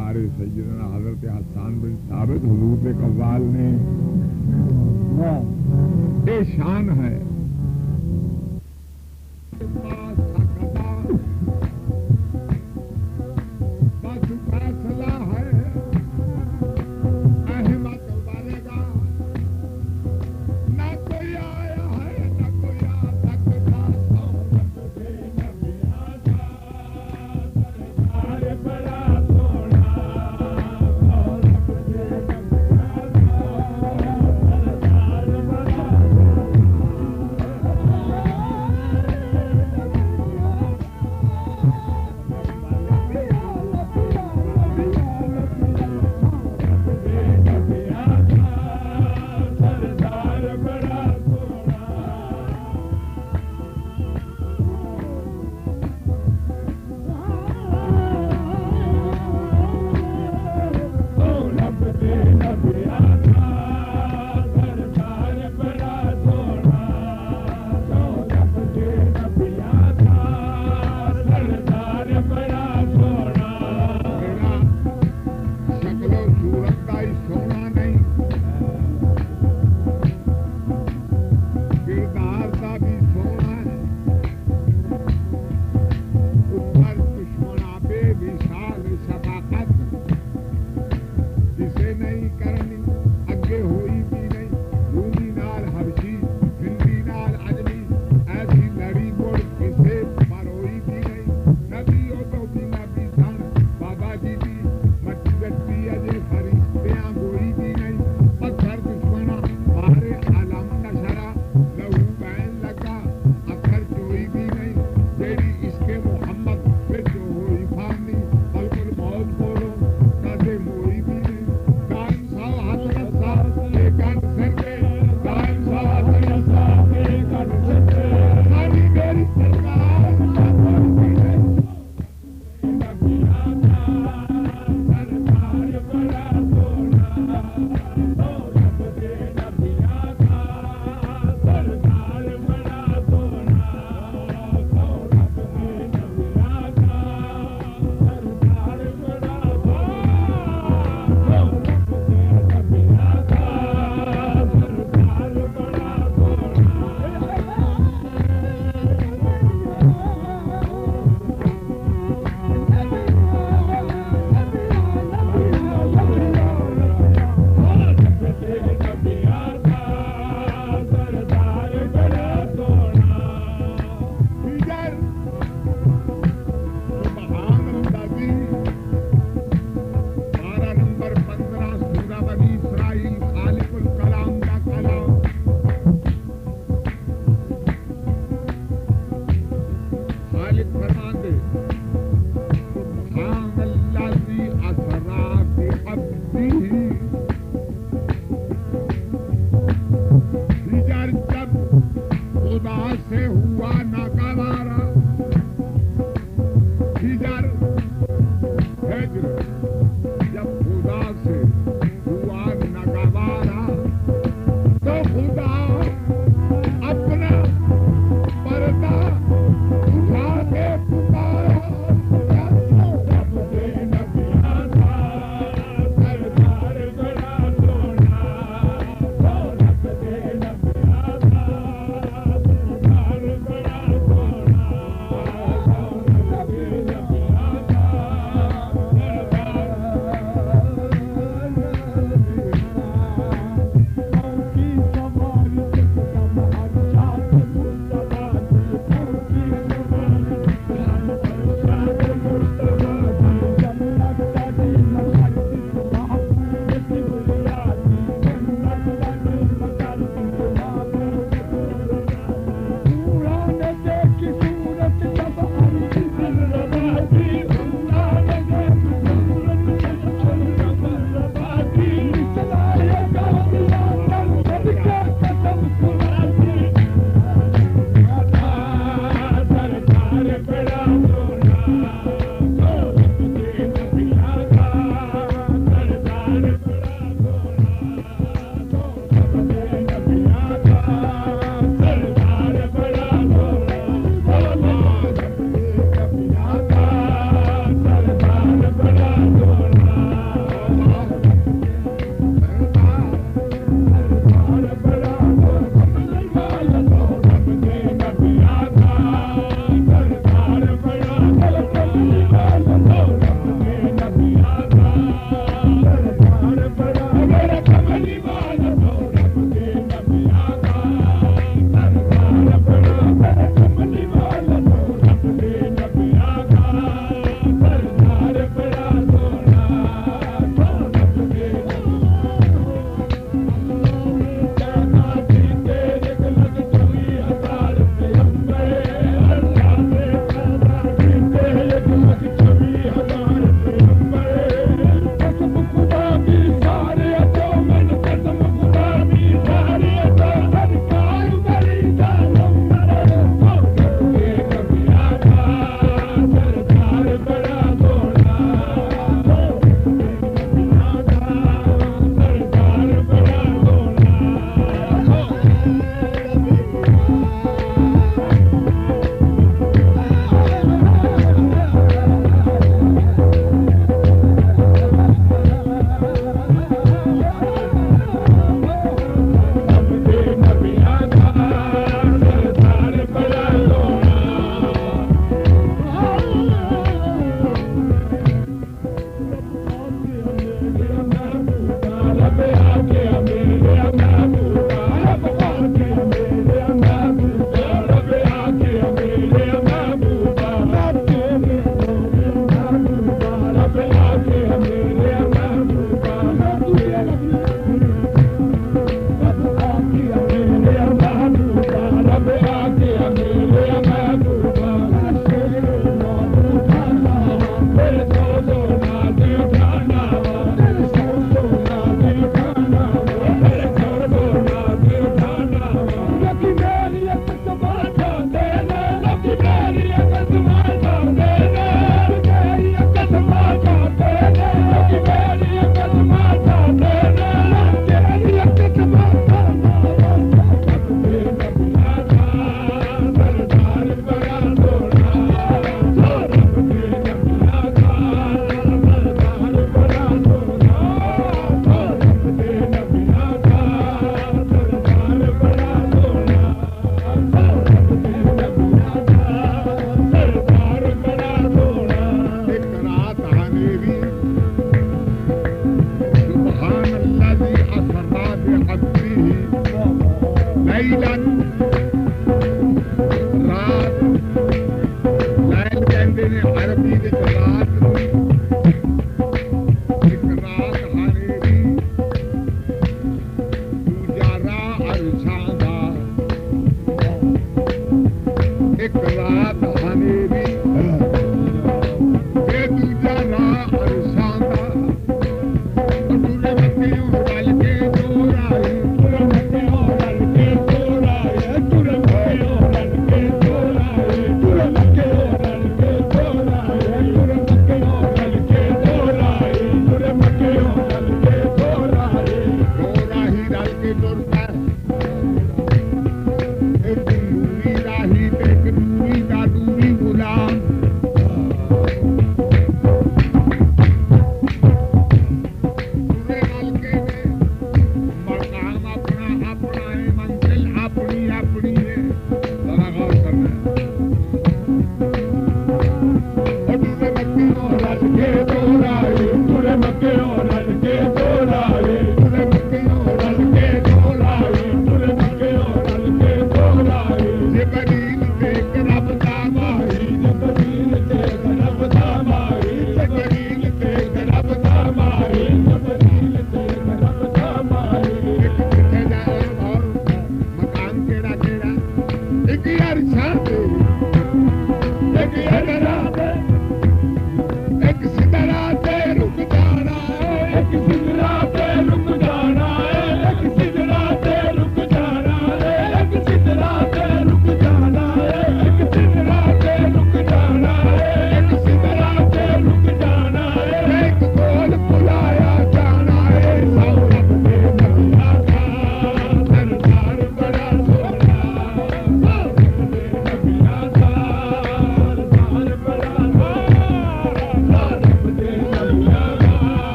सरकार सैयदना हजरत हसन बिन साबित हुजूर कव्वाल ने ये शान है।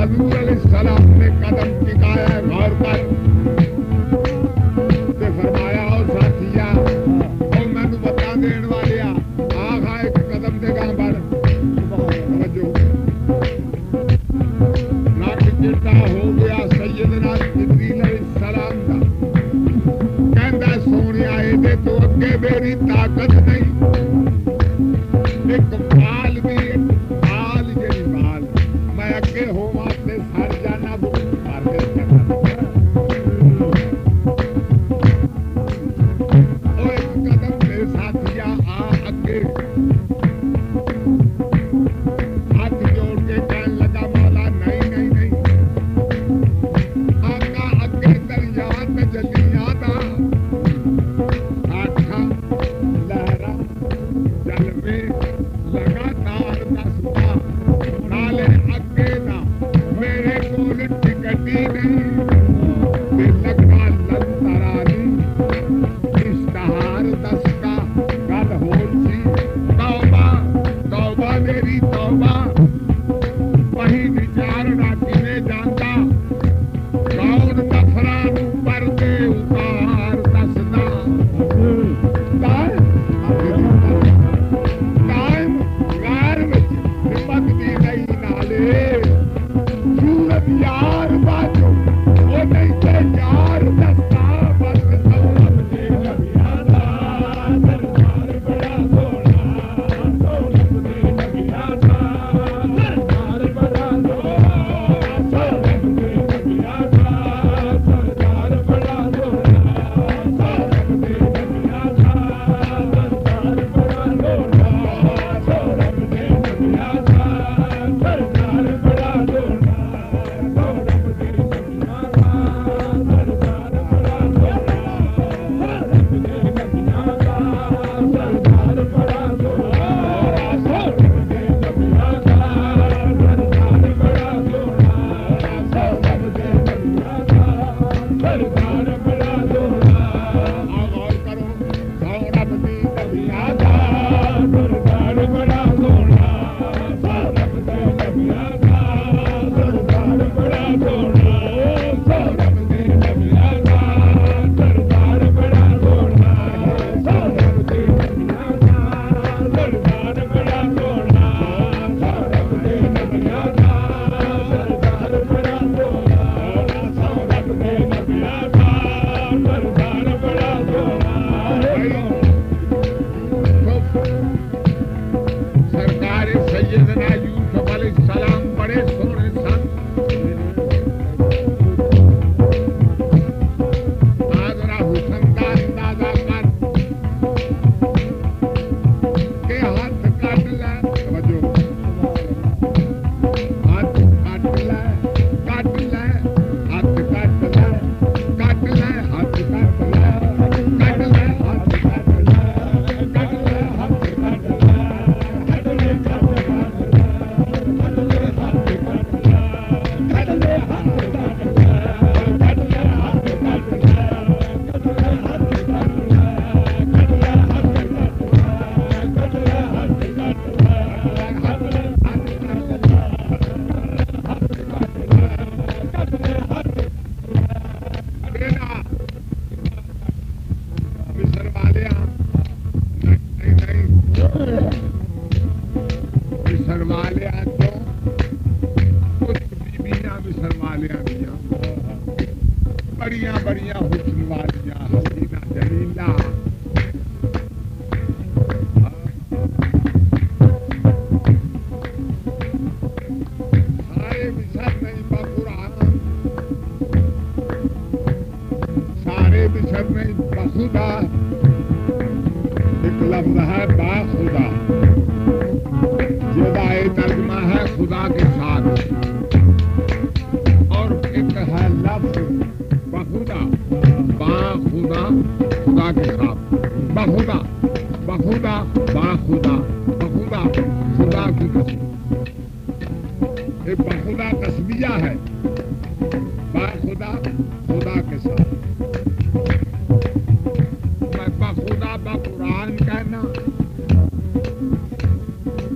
हजूर अलैहिस्सलाम ने कदम टिकाया, गौर कर ते फरमाया ओ साथिया ओ मैनू बता देण वालिया आखा एक कदम ते गां बढ़ समझो नक चिट्टा हो गया सैयदना जिब्रील अलैहिस्सलाम दा कहंदा सोनिया इहदे तो अगे मेरी ताकत नहीं एक बाल भी बाल जेड़ी बाल मैं अगे होवां ते सड़ जाना बुक मार के जाना ओ एक कदम मेरे साथिया आ अगे हाथ जोड़ के कहने लगा मौला नहीं नहीं नहीं आका अगे दरिया तजलियां दा आखा लहरा जलवे लगातार दसदा नाले अगे ना मेरे कोल टिकटी नहीं ते लगा लंतरानी इश्तहार दसदा गल होर सी तौबा तौबा मेरी तौबा वही विचारना किवें जांदा कौन नफरां नूं परदे उतार दसदा टाइम गैर विच हिम्मत दी नहीं नाले सूरत यार बाजो ओ नहीं ते यार दस्ता बस सौरभ दे नबियां दा सरकार बड़ा सोना सौरभ दे नबियां दा सरकार बड़ा सोना सौरभ दे नबियां दा सरकार बड़ा सोना सौरभ दे नबियां दा सरकार बड़ा सोना सौरभ दे नबियां दा सरकार बड़ा सोना सौरभ दे नबियां दा सरकार बड़ा सोना सौरभ दे नबियां दा सरकार बड़ा सोना सौरभ दे नबियां दा सरकार बड़ा सोना सौरभ दे नबियां दा सरकार बड़ा सोना गौर करो सौरभ दी नबियां दा सरकार बड़ा सोना सौरभ दे नबियां दा सरकार बड़ा सोना सौरभ दे नबियां दा सरकार बड़ा सोना सौरभ दे नबियां दा सरकार बड़ा सोना सौरभ दे नबियां दा सरकार बड़ा सोना सौरभ दे नबियां दा सरकार बड़ा सोना सरकार सैयदना यूसुफ अलैहिस्सलाम बड़े सोने सन आजरा हुसन का अंदाजा कर के हाथ काट ले समझो हाथ काट ले हाथ काट ले हाथ काट ले हाथ काट ले हाथ काट ले हाथ काट ले हाथ काट ले मिस्र वाले नहीं नहीं मिस्र वाले तो कुछ बीबियां मिस्र वाले दियां बड़िया बड़िया हुस्न वालियां हसीना जमीला सारे मिस्र नहीं बकुरान सारे मिस्र नहीं बखुदा एक लफ्ज है बाखुदा जिसका तर्जुमा है खुदा के साथ और एक है लफ्ज बखुदा बाखुदा खुदा के साथ बखुदा बखुदा बाखुदा बखुदा खुदा की कसम एक बखुदा तस्बिया है बाखुदा खुदा के साथ मैं बखुदा बकुरान कहना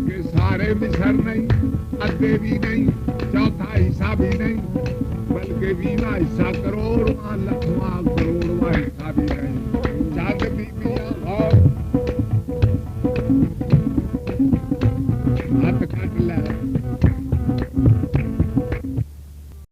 कि सारे मिस्र नहीं आधे भी नहीं, चौथा हिस्सा भी नहीं, बल्कि 20वां हिस्सा, करोड़वां, लखवां, करोड़वां हिस्सा भी नहीं।